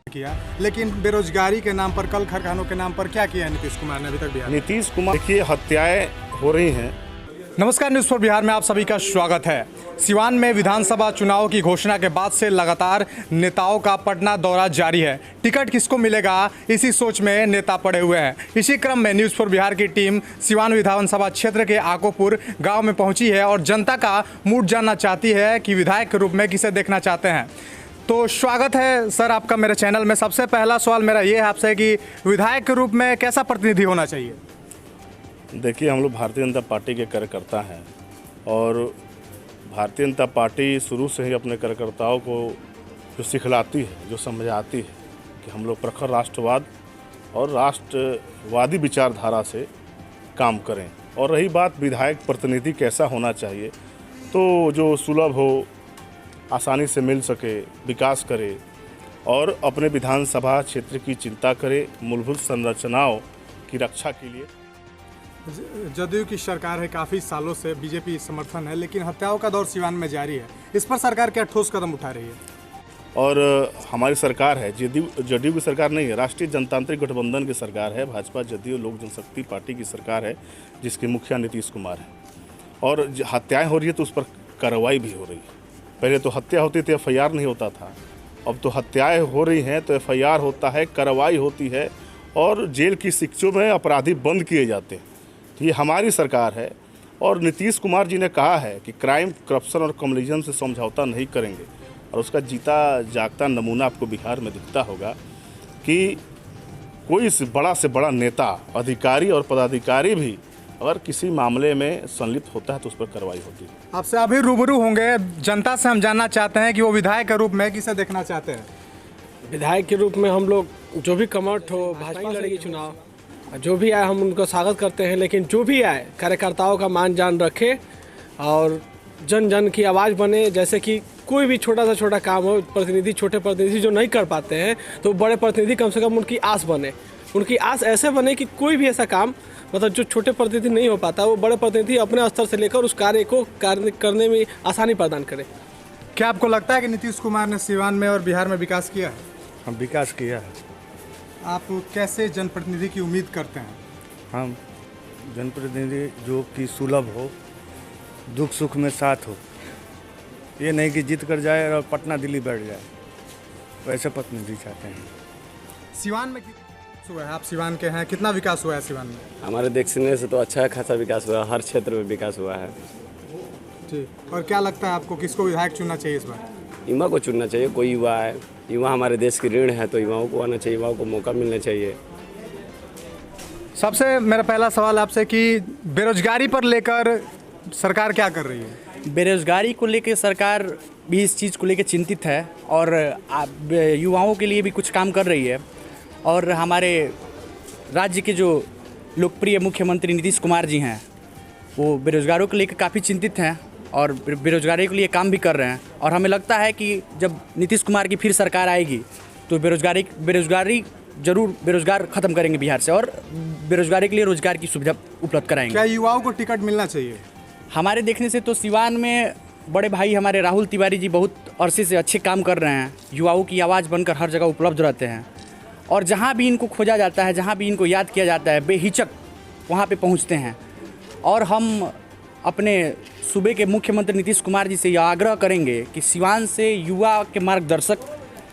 किया, लेकिन बेरोजगारी के नाम पर, कल कारखानों के नाम पर क्या किया है नीतीश कुमार ने अभी तक बिहार में? नीतीश कुमार देखिए, हत्याएं हो रही हैं। नमस्कार, न्यूज़ फॉर बिहार में आप सभी का स्वागत है। सिवान में विधानसभा चुनाव की घोषणा के बाद से लगातार नेताओं का पटना दौरा जारी है। टिकट किसको मिलेगा, इसी सोच में नेता पड़े हुए हैं। इसी क्रम में न्यूज़ फॉर बिहार की टीम सिवान विधानसभा क्षेत्र के आकोपुर गांव में पहुंची है और जनता का मूड जानना चाहती है कि विधायक के रूप में किसे देखना चाहते हैं। तो स्वागत है सर आपका मेरे चैनल में। सबसे पहला सवाल मेरा ये है आपसे कि विधायक के रूप में कैसा प्रतिनिधि होना चाहिए? देखिए, हम लोग भारतीय जनता पार्टी के कार्यकर्ता हैं और भारतीय जनता पार्टी शुरू से ही अपने कार्यकर्ताओं को जो सिखलाती है, जो समझाती है कि हम लोग प्रखर राष्ट्रवाद और राष्ट्रवादी विचारधारा से काम करें। और रही बात विधायक प्रतिनिधि कैसा होना चाहिए, तो जो सुलभ हो, आसानी से मिल सके, विकास करे और अपने विधानसभा क्षेत्र की चिंता करे, मूलभूत संरचनाओं की रक्षा के लिए। जदयू की सरकार है, काफ़ी सालों से बीजेपी समर्थन है, लेकिन हत्याओं का दौर सिवान में जारी है। इस पर सरकार क्या ठोस कदम उठा रही है? और हमारी सरकार है, जदयू की सरकार नहीं है, राष्ट्रीय जनतांत्रिक गठबंधन की सरकार है। भाजपा जदयू लोक जनशक्ति पार्टी की सरकार है, जिसके मुखिया नीतीश कुमार है। और हत्याएं हो रही है तो उस पर कार्रवाई भी हो रही है। पहले तो हत्या होती थी, एफआईआर नहीं होता था। अब तो हत्याएं हो रही हैं तो एफआईआर होता है, कार्रवाई होती है और जेल की शिक्षों में अपराधी बंद किए जाते हैं। ये हमारी सरकार है और नीतीश कुमार जी ने कहा है कि क्राइम, करप्शन और कम्युनिज्म से समझौता नहीं करेंगे। और उसका जीता जागता नमूना आपको बिहार में दिखता होगा कि कोई से बड़ा नेता, अधिकारी और पदाधिकारी भी अगर किसी मामले में संलिप्त होता है तो उस पर कार्रवाई होती है। आपसे अभी रूबरू होंगे, जनता से हम जानना चाहते हैं कि वो विधायक के रूप में किसे देखना चाहते हैं? विधायक के रूप में हम लोग जो भी कमर्ट हो, भाजपा लड़ेगी चुनाव, जो भी आए हम उनको स्वागत करते हैं। लेकिन जो भी आए कार्यकर्ताओं का मान जान रखे और जन जन की आवाज़ बने। जैसे कि कोई भी छोटा से छोटा काम हो, प्रतिनिधि, छोटे प्रतिनिधि जो नहीं कर पाते हैं तो बड़े प्रतिनिधि कम से कम उनकी आस बने। उनकी आस ऐसे बने कि कोई भी ऐसा काम, मतलब जो छोटे प्रतिनिधि नहीं हो पाता, वो बड़े प्रतिनिधि अपने स्तर से लेकर उस कार्य को करने में आसानी प्रदान करें। क्या आपको लगता है कि नीतीश कुमार ने सिवान में और बिहार में विकास किया है? हम विकास किया है। आप कैसे जनप्रतिनिधि की उम्मीद करते हैं? हम जनप्रतिनिधि जो कि सुलभ हो, दुख सुख में साथ हो। ये नहीं कि जीत कर जाए और पटना दिल्ली बैठ जाए, वैसे प्रतिनिधि चाहते हैं। सिवान में हुआ है, आप सिवान के हैं, कितना विकास हुआ है सिवान में? हमारे देखने से तो अच्छा खासा विकास हुआ है, हर क्षेत्र में विकास हुआ है। ठीक। और क्या लगता है आपको, किसको विधायक चुनना चाहिए इस बार? युवा को चुनना चाहिए। कोई युवा है, युवा हमारे देश की ऋण है, तो युवाओं को आना चाहिए, युवाओं को मौका मिलना चाहिए। सबसे मेरा पहला सवाल आपसे कि बेरोजगारी पर लेकर सरकार क्या कर रही है? बेरोजगारी को लेकर सरकार भी इस चीज़ को लेकर चिंतित है और युवाओं के लिए भी कुछ काम कर रही है। और हमारे राज्य के जो लोकप्रिय मुख्यमंत्री नीतीश कुमार जी हैं, वो बेरोजगारों को लेकर काफ़ी चिंतित हैं और बेरोजगारी के लिए काम भी कर रहे हैं। और हमें लगता है कि जब नीतीश कुमार की फिर सरकार आएगी तो बेरोजगारी जरूर बेरोजगार ख़त्म करेंगे बिहार से और बेरोजगारी के लिए रोजगार की सुविधा उपलब्ध कराएंगे। क्या युवाओं को टिकट मिलना चाहिए? हमारे देखने से तो सिवान में बड़े भाई हमारे राहुल तिवारी जी बहुत अरसे से अच्छे काम कर रहे हैं। युवाओं की आवाज़ बनकर हर जगह उपलब्ध रहते हैं और जहाँ भी इनको खोजा जाता है, जहाँ भी इनको याद किया जाता है, बेहिचक वहाँ पे पहुँचते हैं। और हम अपने सूबे के मुख्यमंत्री नीतीश कुमार जी से यह आग्रह करेंगे कि सिवान से युवा के मार्गदर्शक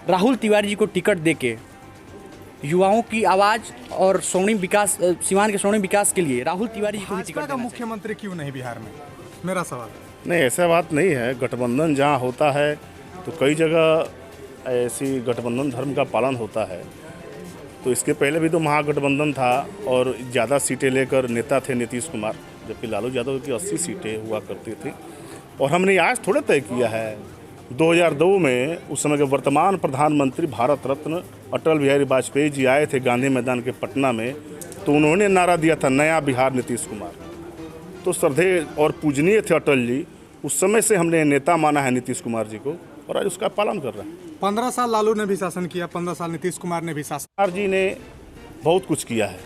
राहुल तिवारी जी को टिकट देके युवाओं की आवाज़ और स्वर्णिम विकास, सिवान के स्वर्णिम विकास के लिए राहुल तिवारी जी को भी टिकट देना चाहिए। मुख्यमंत्री क्यों नहीं बिहार में, मेरा सवाल? नहीं, ऐसा बात नहीं है। गठबंधन जहाँ होता है तो कई जगह ऐसी गठबंधन धर्म का पालन होता है। तो इसके पहले भी तो महागठबंधन था और ज़्यादा सीटें लेकर नेता थे नीतीश कुमार, जबकि लालू यादव की 80 सीटें हुआ करती थी। और हमने आज थोड़ा तय किया है। 2002 में उस समय के वर्तमान प्रधानमंत्री भारत रत्न अटल बिहारी वाजपेयी जी आए थे गांधी मैदान के पटना में, तो उन्होंने नारा दिया था, नया बिहार नीतीश कुमार। तो श्रद्धेय और पूजनीय थे अटल जी। उस समय से हमने नेता माना है नीतीश कुमार जी को और आज उसका पालन कर रहे हैं। 15 साल लालू ने भी शासन किया, 15 साल नीतीश कुमार ने भी शासन। कुमार जी ने बहुत कुछ किया है।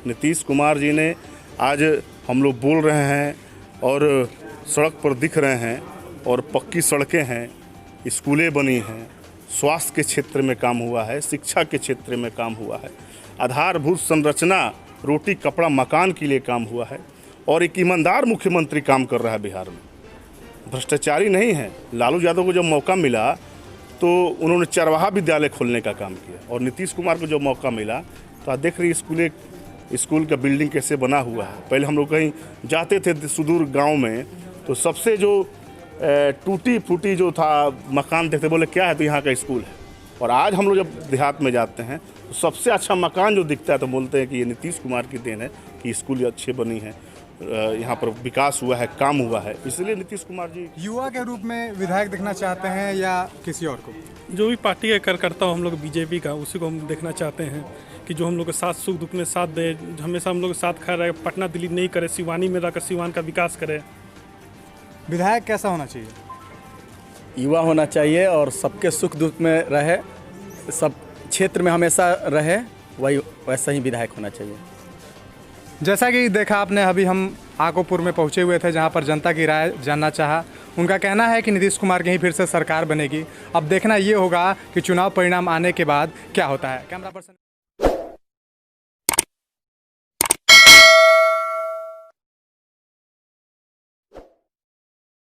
नीतीश कुमार जी ने आज हम लोग बोल रहे हैं और सड़क पर दिख रहे हैं और पक्की सड़कें हैं, स्कूलें बनी हैं, स्वास्थ्य के क्षेत्र में काम हुआ है, शिक्षा के क्षेत्र में काम हुआ है, आधारभूत संरचना रोटी कपड़ा मकान के लिए काम हुआ है और एक ईमानदार मुख्यमंत्री काम कर रहा है बिहार में, भ्रष्टाचारी नहीं है। लालू यादव को जब मौका मिला तो उन्होंने चरवाहा विद्यालय खोलने का काम किया और नीतीश कुमार को जब मौका मिला तो आप देख रही स्कूल का बिल्डिंग कैसे बना हुआ है। पहले हम लोग कहीं जाते थे सुदूर गांव में तो सबसे जो टूटी फूटी जो था मकान देखते, बोले क्या है, तो यहाँ का स्कूल है। और आज हम लोग जब देहात में जाते हैं तो सबसे अच्छा मकान जो दिखता है तो बोलते हैं कि ये नीतीश कुमार की देन है कि स्कूल अच्छे बनी है, यहाँ पर विकास हुआ है, काम हुआ है, इसलिए नीतीश कुमार जी। युवा के रूप में विधायक देखना चाहते हैं या किसी और को? जो भी पार्टी का कार्यकर्ता हो हम लोग बीजेपी का, उसी को हम देखना चाहते हैं कि जो हम लोग के साथ सुख दुख में साथ दे, हमेशा हम लोग के साथ खड़ा रहे, पटना दिल्ली नहीं करे, सिवानी में रहकर सिवान का विकास करे। विधायक कैसा होना चाहिए? युवा होना चाहिए और सबके सुख दुख में रहे, सब क्षेत्र में हमेशा रहे, वही वैसा ही विधायक होना चाहिए। जैसा कि देखा आपने, अभी हम आकोपुर में पहुंचे हुए थे जहां पर जनता की राय जानना चाहा। उनका कहना है कि नीतीश कुमार की ही फिर से सरकार बनेगी। अब देखना ये होगा कि चुनाव परिणाम आने के बाद क्या होता है। Camera person